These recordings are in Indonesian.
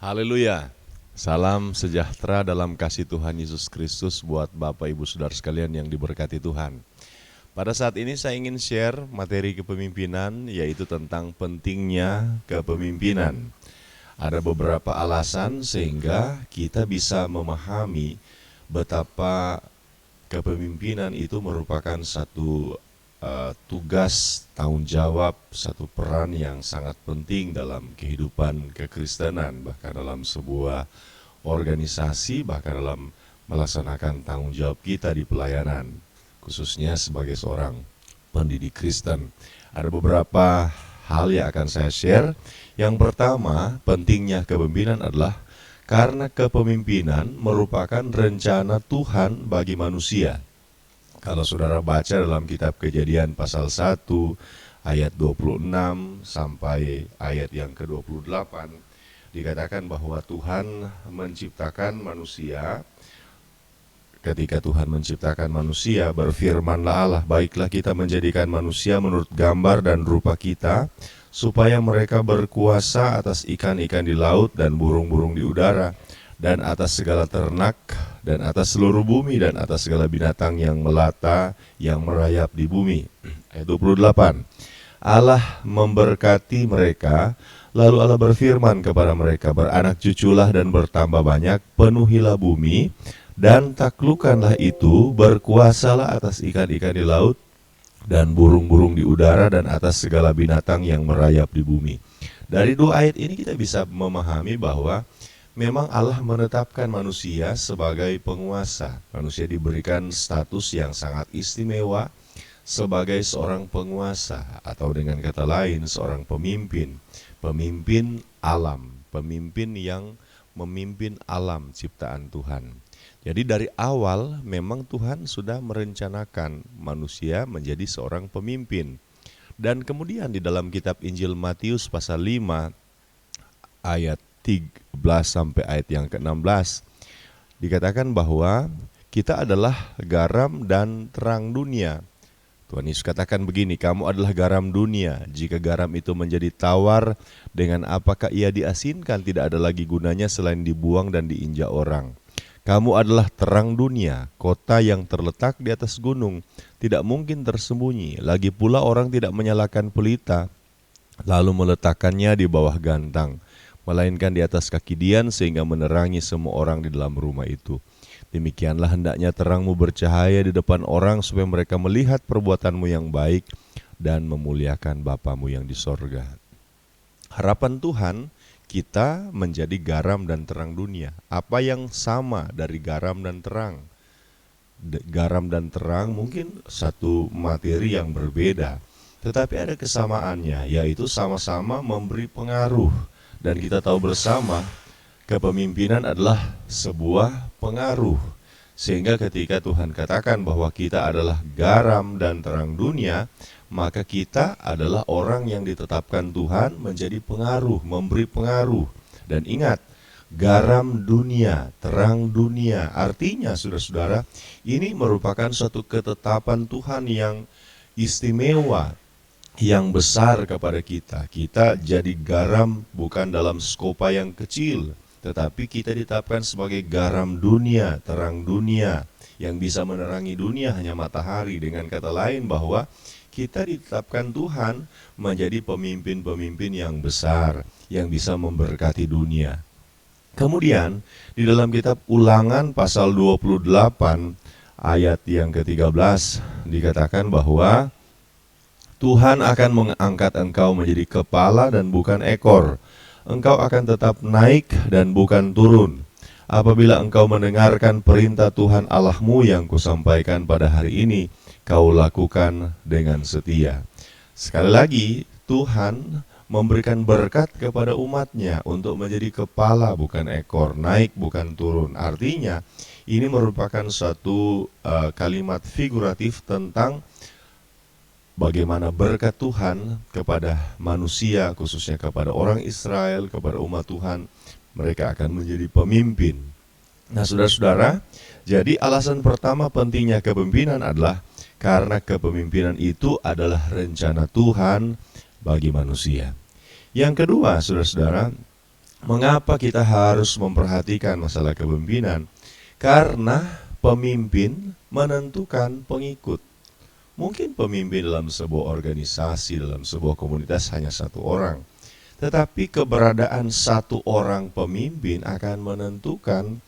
Haleluya. Salam sejahtera dalam kasih Tuhan Yesus Kristus buat Bapak Ibu Saudara sekalian yang diberkati Tuhan. Pada saat ini saya ingin share materi kepemimpinan, yaitu tentang pentingnya kepemimpinan. Ada beberapa alasan sehingga kita bisa memahami betapa kepemimpinan itu merupakan satu tugas, tanggung jawab, satu peran yang sangat penting dalam kehidupan kekristenan, bahkan dalam sebuah organisasi, bahkan dalam melaksanakan tanggung jawab kita di pelayanan, khususnya sebagai seorang pendidik Kristen. Ada beberapa hal yang akan saya share. Yang pertama, pentingnya kepemimpinan adalah karena kepemimpinan merupakan rencana Tuhan bagi manusia. Kalau saudara baca dalam kitab Kejadian pasal 1 ayat 26 sampai ayat yang ke-28, dikatakan bahwa Tuhan menciptakan manusia. Ketika Tuhan menciptakan manusia, berfirmanlah Allah, baiklah kita menjadikan manusia menurut gambar dan rupa kita, supaya mereka berkuasa atas ikan-ikan di laut dan burung-burung di udara, dan atas segala ternak, dan atas seluruh bumi, dan atas segala binatang yang melata, yang merayap di bumi. Ayat 28. Allah memberkati mereka, lalu Allah berfirman kepada mereka, beranak cuculah dan bertambah banyak, penuhilah bumi, dan taklukkanlah itu, berkuasalah atas ikan-ikan di laut, dan burung-burung di udara, dan atas segala binatang yang merayap di bumi. Dari dua ayat ini kita bisa memahami bahwa memang Allah menetapkan manusia sebagai penguasa. Manusia diberikan status yang sangat istimewa sebagai seorang penguasa, atau dengan kata lain seorang pemimpin. Pemimpin alam, pemimpin yang memimpin alam ciptaan Tuhan. Jadi dari awal memang Tuhan sudah merencanakan manusia menjadi seorang pemimpin. Dan kemudian di dalam kitab Injil Matius pasal 5 ayat 13 sampai ayat yang ke-16 dikatakan bahwa kita adalah garam dan terang dunia. Tuhan Yesus katakan begini, kamu adalah garam dunia. Jika garam itu menjadi tawar, dengan apakah ia diasinkan? Tidak ada lagi gunanya selain dibuang dan diinjak orang. Kamu adalah terang dunia, kota yang terletak di atas gunung, tidak mungkin tersembunyi. Lagi pula orang tidak menyalakan pelita, lalu meletakkannya di bawah gantang, melainkan di atas kaki dian sehingga menerangi semua orang di dalam rumah itu. Demikianlah hendaknya terangmu bercahaya di depan orang, supaya mereka melihat perbuatanmu yang baik dan memuliakan Bapamu yang di sorga. Harapan Tuhan, kita menjadi garam dan terang dunia. Apa yang sama dari garam dan terang? Garam dan terang mungkin satu materi yang berbeda, tetapi ada kesamaannya, yaitu sama-sama memberi pengaruh. Dan kita tahu bersama, kepemimpinan adalah sebuah pengaruh. Sehingga ketika Tuhan katakan bahwa kita adalah garam dan terang dunia, maka kita adalah orang yang ditetapkan Tuhan menjadi pengaruh, memberi pengaruh. Dan ingat, garam dunia, terang dunia, artinya saudara-saudara, ini merupakan suatu ketetapan Tuhan yang istimewa, yang besar kepada kita. Kita jadi garam bukan dalam skopa yang kecil, tetapi kita ditetapkan sebagai garam dunia, terang dunia, yang bisa menerangi dunia hanya matahari. Dengan kata lain bahwa kita ditetapkan Tuhan menjadi pemimpin-pemimpin yang besar, yang bisa memberkati dunia. Kemudian di dalam kitab Ulangan pasal 28 ayat yang ke-13 dikatakan bahwa Tuhan akan mengangkat engkau menjadi kepala dan bukan ekor. Engkau akan tetap naik dan bukan turun. Apabila engkau mendengarkan perintah Tuhan Allahmu yang kusampaikan pada hari ini, kau lakukan dengan setia. Sekali lagi, Tuhan memberikan berkat kepada umatnya untuk menjadi kepala bukan ekor, naik bukan turun. Artinya, ini merupakan suatu kalimat figuratif tentang bagaimana berkat Tuhan kepada manusia, khususnya kepada orang Israel, kepada umat Tuhan, mereka akan menjadi pemimpin. Nah, saudara-saudara, jadi alasan pertama pentingnya kepemimpinan adalah karena kepemimpinan itu adalah rencana Tuhan bagi manusia. Yang kedua, saudara-saudara, Mengapa kita harus memperhatikan masalah kepemimpinan? Karena pemimpin menentukan pengikut. Mungkin pemimpin dalam sebuah organisasi, dalam sebuah komunitas hanya satu orang. Tetapi keberadaan satu orang pemimpin akan menentukan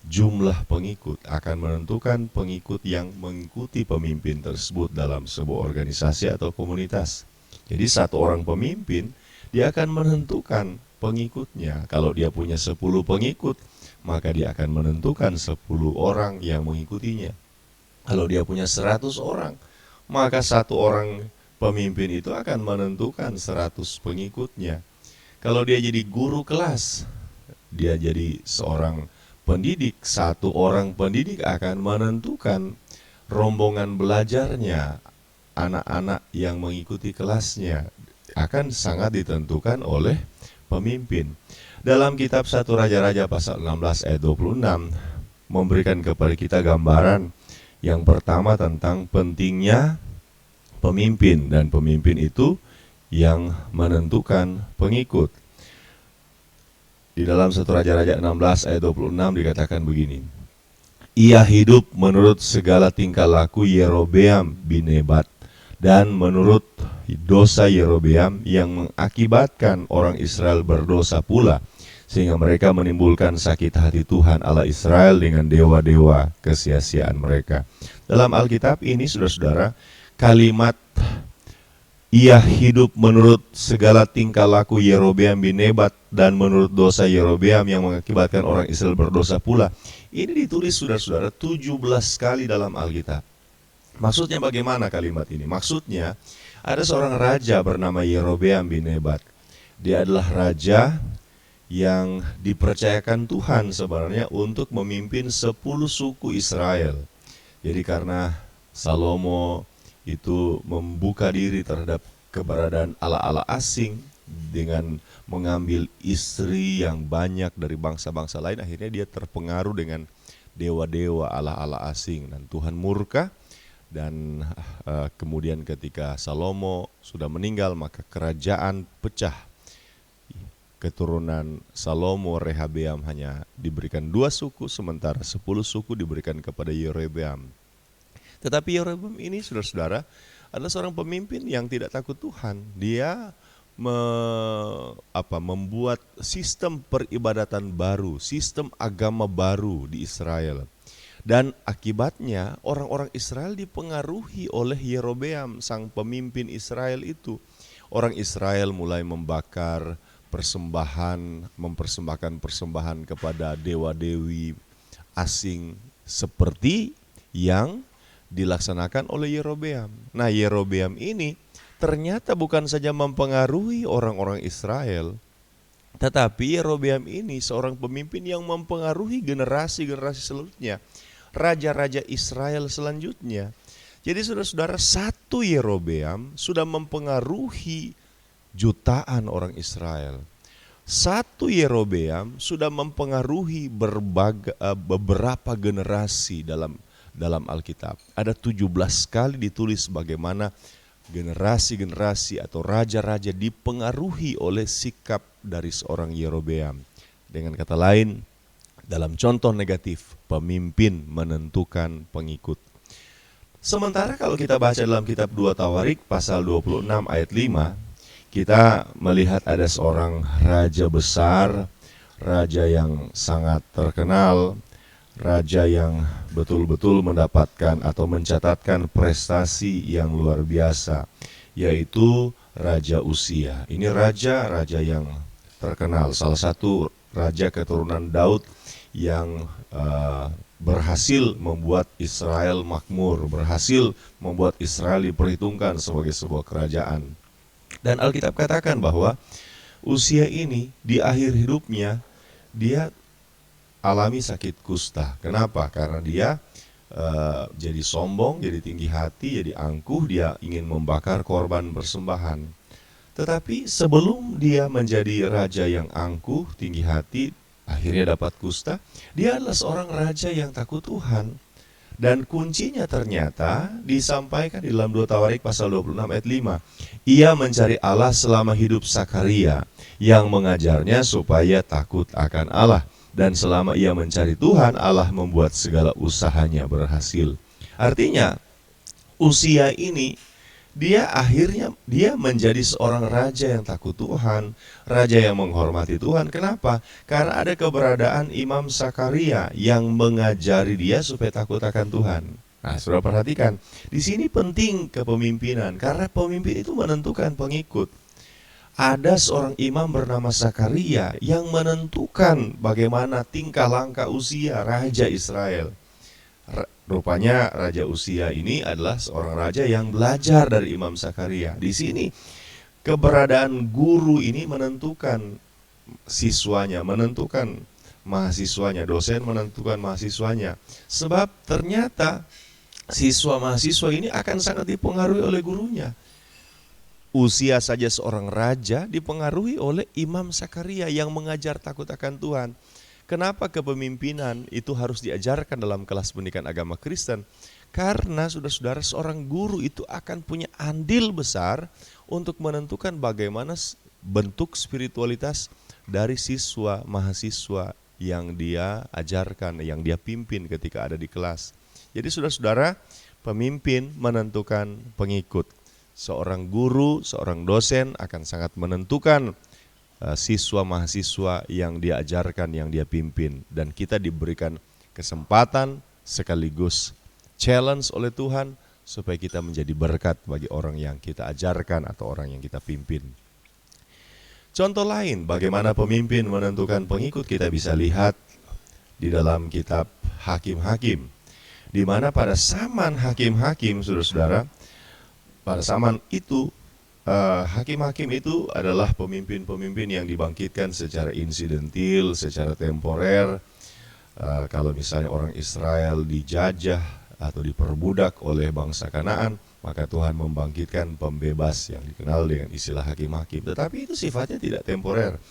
jumlah pengikut, akan menentukan pengikut yang mengikuti pemimpin tersebut dalam sebuah organisasi atau komunitas. Jadi satu orang pemimpin, dia akan menentukan pengikutnya. Kalau dia punya 10 pengikut, maka dia akan menentukan 10 orang yang mengikutinya. Kalau dia punya 100 orang, maka satu orang pemimpin itu akan menentukan 100 pengikutnya. Kalau dia jadi guru kelas, dia jadi seorang pendidik, satu orang pendidik akan menentukan rombongan belajarnya, anak-anak yang mengikuti kelasnya akan sangat ditentukan oleh pemimpin. Dalam kitab 1 Raja-Raja pasal 16 ayat 26 memberikan kepada kita gambaran yang pertama tentang pentingnya pemimpin, dan pemimpin itu yang menentukan pengikut. Di dalam 1 Raja-Raja 16 ayat 26 dikatakan begini. Ia hidup menurut segala tingkah laku Yerobeam bin Nebat dan menurut dosa Yerobeam yang mengakibatkan orang Israel berdosa pula, sehingga mereka menimbulkan sakit hati Tuhan Allah Israel dengan dewa-dewa kesia-siaan mereka. Dalam Alkitab ini, saudara-saudara, kalimat ia hidup menurut segala tingkah laku Yerobeam bin Nebat dan menurut dosa Yerobeam yang mengakibatkan orang Israel berdosa pula. Ini ditulis, saudara-saudara, 17 kali dalam Alkitab. Maksudnya bagaimana kalimat ini? Maksudnya ada seorang raja bernama Yerobeam bin Nebat. Dia adalah raja yang dipercayakan Tuhan sebenarnya untuk memimpin 10 suku Israel. Jadi karena Salomo itu membuka diri terhadap keberadaan Allah-Allah asing dengan mengambil istri yang banyak dari bangsa-bangsa lain, akhirnya dia terpengaruh dengan dewa-dewa Allah-Allah asing, dan Tuhan murka. Dan kemudian ketika Salomo sudah meninggal, maka kerajaan pecah. Keturunan Salomo, Rehabeam, hanya diberikan 2 suku, sementara 10 suku diberikan kepada Yerobeam. Tetapi Yerobeam ini, saudara-saudara, adalah seorang pemimpin yang tidak takut Tuhan. Dia membuat sistem peribadatan baru, sistem agama baru di Israel. Dan akibatnya orang-orang Israel dipengaruhi oleh Yerobeam, sang pemimpin Israel itu. Orang Israel mulai membakar persembahan, mempersembahkan persembahan kepada dewa-dewi asing seperti yang dilaksanakan oleh Yerobeam. Nah, Yerobeam ini ternyata bukan saja mempengaruhi orang-orang Israel, tetapi Yerobeam ini seorang pemimpin yang mempengaruhi generasi-generasi selanjutnya, raja-raja Israel selanjutnya. Jadi saudara-saudara, satu Yerobeam sudah mempengaruhi jutaan orang Israel. Satu Yerobeam sudah mempengaruhi beberapa generasi dalam Alkitab. Ada 17 kali ditulis bagaimana generasi-generasi atau raja-raja dipengaruhi oleh sikap dari seorang Yerobeam. Dengan kata lain, dalam contoh negatif, pemimpin menentukan pengikut. Sementara kalau kita baca dalam kitab 2 Tawarik pasal 26 ayat 5, kita melihat ada seorang raja besar, raja yang sangat terkenal, raja yang betul-betul mendapatkan atau mencatatkan prestasi yang luar biasa, yaitu Raja Uzia. Ini raja yang terkenal, salah satu raja keturunan Daud yang berhasil membuat Israel makmur, berhasil membuat Israel diperhitungkan sebagai sebuah kerajaan. Dan Alkitab katakan bahwa Uzia ini di akhir hidupnya dia alami sakit kusta. Kenapa? Karena dia jadi sombong, jadi tinggi hati, jadi angkuh, dia ingin membakar korban persembahan. Tetapi sebelum dia menjadi raja yang angkuh, tinggi hati, akhirnya dapat kusta, dia adalah seorang raja yang takut Tuhan. Dan kuncinya ternyata disampaikan di dalam 2 Tawarik pasal 26 ayat 5. Ia mencari Allah selama hidup Sakaria. yang mengajarnya supaya takut akan Allah. Dan selama ia mencari Tuhan, Allah membuat segala usahanya berhasil. Artinya, Usia ini dia menjadi seorang raja yang takut Tuhan, raja yang menghormati Tuhan. Kenapa? Karena ada keberadaan Imam Sakaria yang mengajari dia supaya takut akan Tuhan. Nah, saudara perhatikan, di sini penting kepemimpinan karena pemimpin itu menentukan pengikut. Ada seorang imam bernama Sakaria yang menentukan bagaimana tingkah langkah Usia, raja Israel. Rupanya Raja Usia ini adalah seorang raja yang belajar dari Imam Sakaria. Di sini keberadaan guru ini menentukan siswanya, menentukan mahasiswanya, dosen menentukan mahasiswanya. Sebab ternyata siswa mahasiswa ini akan sangat dipengaruhi oleh gurunya. Usia saja seorang raja dipengaruhi oleh Imam Sakaria yang mengajar takut akan Tuhan. Kenapa kepemimpinan itu harus diajarkan dalam kelas pendidikan agama Kristen? Karena saudara-saudara, seorang guru itu akan punya andil besar untuk menentukan bagaimana bentuk spiritualitas dari siswa mahasiswa yang dia ajarkan, yang dia pimpin ketika ada di kelas. Jadi saudara-saudara, pemimpin menentukan pengikut. Seorang guru, seorang dosen akan sangat menentukan siswa mahasiswa yang dia ajarkan, yang dia pimpin. Dan kita diberikan kesempatan sekaligus challenge oleh Tuhan supaya kita menjadi berkat bagi orang yang kita ajarkan atau orang yang kita pimpin. Contoh lain bagaimana pemimpin menentukan pengikut kita bisa lihat di dalam kitab Hakim-Hakim, di mana pada zaman Hakim-Hakim, saudara-saudara, pada zaman itu hakim-hakim itu adalah pemimpin-pemimpin yang dibangkitkan secara insidentil, secara temporer. Kalau misalnya orang Israel dijajah atau diperbudak oleh bangsa Kanaan, maka Tuhan membangkitkan pembebas yang dikenal dengan istilah hakim-hakim. Tetapi itu sifatnya tidak temporer.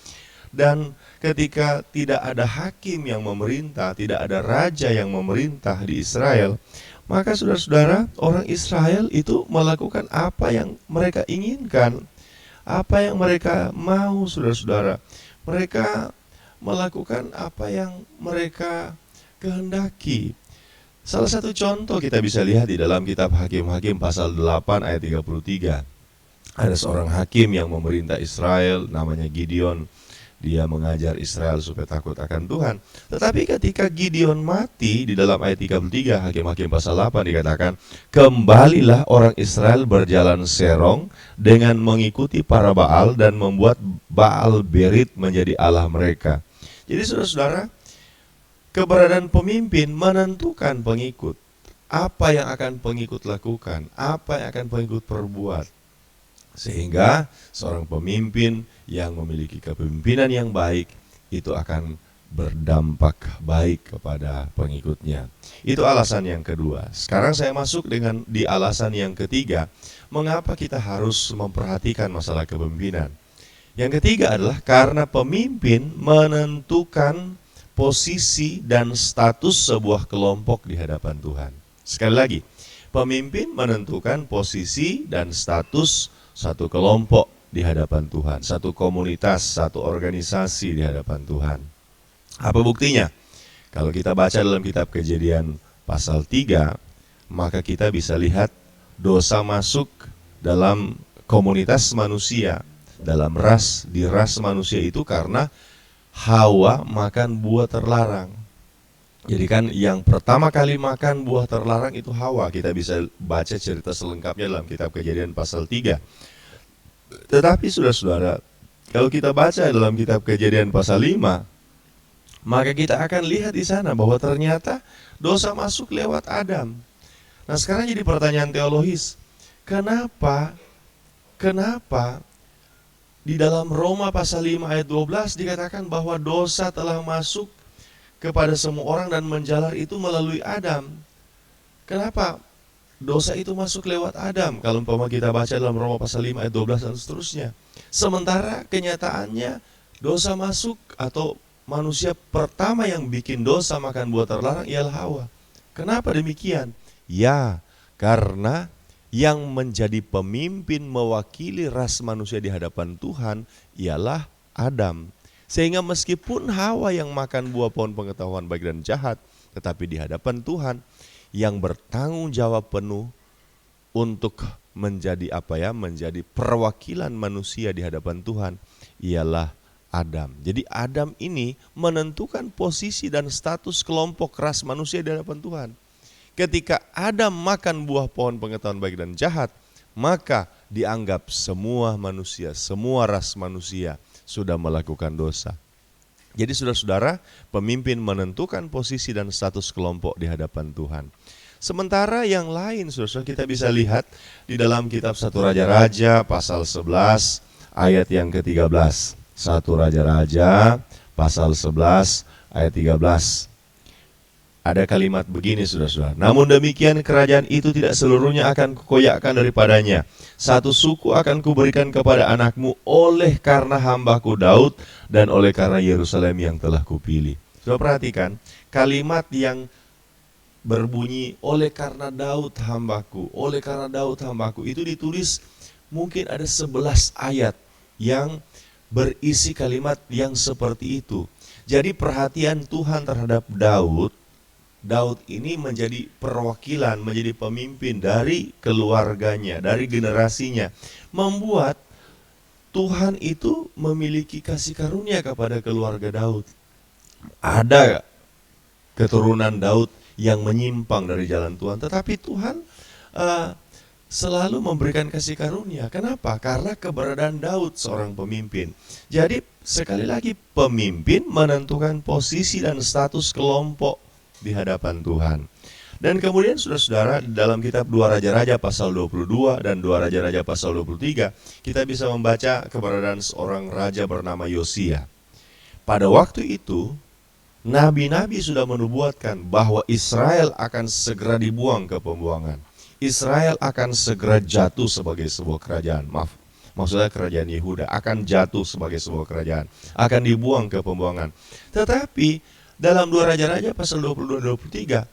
Dan ketika tidak ada hakim yang memerintah, tidak ada raja yang memerintah di Israel, maka saudara-saudara, orang Israel itu melakukan apa yang mereka inginkan, apa yang mereka mau, saudara-saudara. Mereka melakukan apa yang mereka kehendaki. Salah satu contoh kita bisa lihat di dalam kitab Hakim-Hakim pasal 8 ayat 33. Ada seorang hakim yang memerintah Israel, namanya Gideon. Dia mengajar Israel supaya takut akan Tuhan. Tetapi ketika Gideon mati, di dalam ayat 33 Hakim-Hakim pasal 8 dikatakan, kembalilah orang Israel berjalan serong dengan mengikuti para Baal dan membuat Baal Berit menjadi Allah mereka. Jadi saudara-saudara, keberadaan pemimpin menentukan pengikut. Apa yang akan pengikut lakukan, apa yang akan pengikut perbuat. Sehingga seorang pemimpin yang memiliki kepemimpinan yang baik itu akan berdampak baik kepada pengikutnya. Itu alasan yang kedua. Sekarang saya masuk di alasan yang ketiga. Mengapa kita harus memperhatikan masalah kepemimpinan? Yang ketiga adalah karena pemimpin menentukan posisi dan status sebuah kelompok di hadapan Tuhan. Sekali lagi, pemimpin menentukan posisi dan status satu kelompok di hadapan Tuhan, satu komunitas, satu organisasi di hadapan Tuhan. Apa buktinya? Kalau kita baca dalam kitab Kejadian pasal 3, maka kita bisa lihat dosa masuk dalam komunitas manusia, dalam di ras manusia itu karena Hawa makan buah terlarang. Jadi kan yang pertama kali makan buah terlarang itu Hawa. Kita bisa baca cerita selengkapnya dalam kitab Kejadian pasal 3. Tetapi saudara-saudara, kalau kita baca dalam kitab Kejadian pasal 5, maka kita akan lihat di sana bahwa ternyata dosa masuk lewat Adam. Nah, sekarang jadi pertanyaan teologis. Kenapa di dalam Roma pasal 5 ayat 12 dikatakan bahwa dosa telah masuk kepada semua orang dan menjalar itu melalui Adam? Kenapa dosa itu masuk lewat Adam? Kalau umpama kita baca dalam Roma pasal 5 ayat 12 dan seterusnya. Sementara kenyataannya dosa masuk atau manusia pertama yang bikin dosa makan buah terlarang ialah Hawa. Kenapa demikian? Ya, karena yang menjadi pemimpin mewakili ras manusia di hadapan Tuhan ialah Adam. Sehingga meskipun Hawa yang makan buah pohon pengetahuan baik dan jahat, tetapi di hadapan Tuhan yang bertanggung jawab penuh untuk menjadi menjadi perwakilan manusia di hadapan Tuhan ialah Adam. Jadi Adam ini menentukan posisi dan status kelompok ras manusia di hadapan Tuhan. Ketika Adam makan buah pohon pengetahuan baik dan jahat, maka dianggap semua manusia, semua ras manusia sudah melakukan dosa. Jadi saudara-saudara, pemimpin menentukan posisi dan status kelompok di hadapan Tuhan. Sementara yang lain, saudara, kita bisa lihat di dalam kitab 1 Raja-Raja pasal 11 ayat yang ke-13. 1 Raja-Raja pasal 11 ayat 13. Ada kalimat begini, saudara-saudara. Namun demikian kerajaan itu tidak seluruhnya akan kukoyakkan daripadanya. Satu suku akan kuberikan kepada anakmu oleh karena hambaku Daud dan oleh karena Yerusalem yang telah kupilih. Saudara perhatikan kalimat yang berbunyi oleh karena Daud hambaku, oleh karena Daud hambaku, itu ditulis mungkin ada 11 ayat yang berisi kalimat yang seperti itu. Jadi perhatian Tuhan terhadap Daud ini menjadi perwakilan, menjadi pemimpin dari keluarganya, dari generasinya, membuat Tuhan itu memiliki kasih karunia kepada keluarga Daud. Ada keturunan Daud yang menyimpang dari jalan Tuhan, tetapi Tuhan selalu memberikan kasih karunia. Kenapa? Karena keberadaan Daud seorang pemimpin. Jadi sekali lagi, pemimpin menentukan posisi dan status kelompok di hadapan Tuhan. Dan kemudian saudara-saudara, dalam kitab 2 Raja-Raja pasal 22 dan 2 Raja-Raja pasal 23, kita bisa membaca keberadaan seorang raja bernama Yosia. Pada waktu itu, nabi-nabi sudah menubuatkan bahwa Israel akan segera dibuang ke pembuangan. Israel akan segera jatuh sebagai sebuah kerajaan. Maksudnya kerajaan Yehuda akan jatuh sebagai sebuah kerajaan, akan dibuang ke pembuangan. Tetapi dalam 2 Raja-Raja pasal 22-23,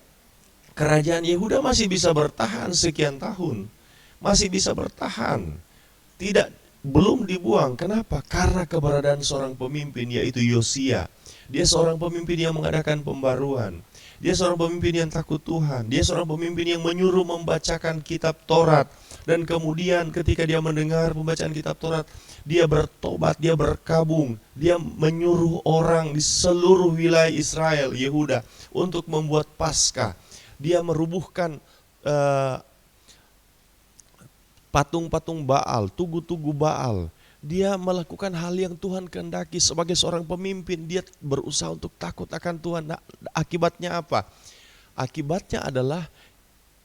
kerajaan Yehuda masih bisa bertahan sekian tahun. Masih bisa bertahan. Belum dibuang. Kenapa? Karena keberadaan seorang pemimpin, yaitu Yosia. Dia seorang pemimpin yang mengadakan pembaruan. Dia seorang pemimpin yang takut Tuhan. Dia seorang pemimpin yang menyuruh membacakan kitab Taurat. Dan kemudian ketika dia mendengar pembacaan kitab Taurat, dia bertobat, dia berkabung. Dia menyuruh orang di seluruh wilayah Israel, Yehuda, untuk membuat Paskah. Dia merubuhkan patung-patung Baal, tugu-tugu Baal. Dia melakukan hal yang Tuhan kehendaki. Sebagai seorang pemimpin, dia berusaha untuk takut akan Tuhan. Nah, akibatnya apa? Akibatnya adalah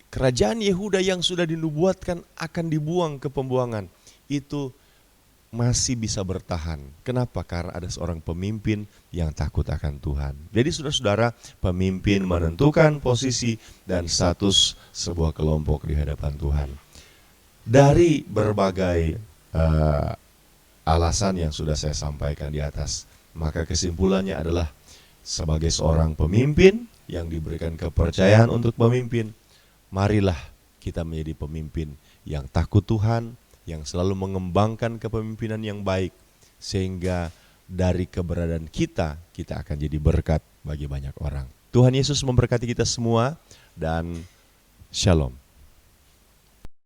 kerajaan Yehuda yang sudah dinubuatkan akan dibuang ke pembuangan, itu masih bisa bertahan. Kenapa? Karena ada seorang pemimpin yang takut akan Tuhan. Jadi saudara-saudara, pemimpin menentukan posisi dan status sebuah kelompok di hadapan Tuhan. Dari berbagai alasan yang sudah saya sampaikan di atas, maka kesimpulannya adalah sebagai seorang pemimpin yang diberikan kepercayaan untuk memimpin, marilah kita menjadi pemimpin yang takut Tuhan, yang selalu mengembangkan kepemimpinan yang baik, sehingga dari keberadaan kita akan jadi berkat bagi banyak orang. Tuhan Yesus memberkati kita semua, dan shalom.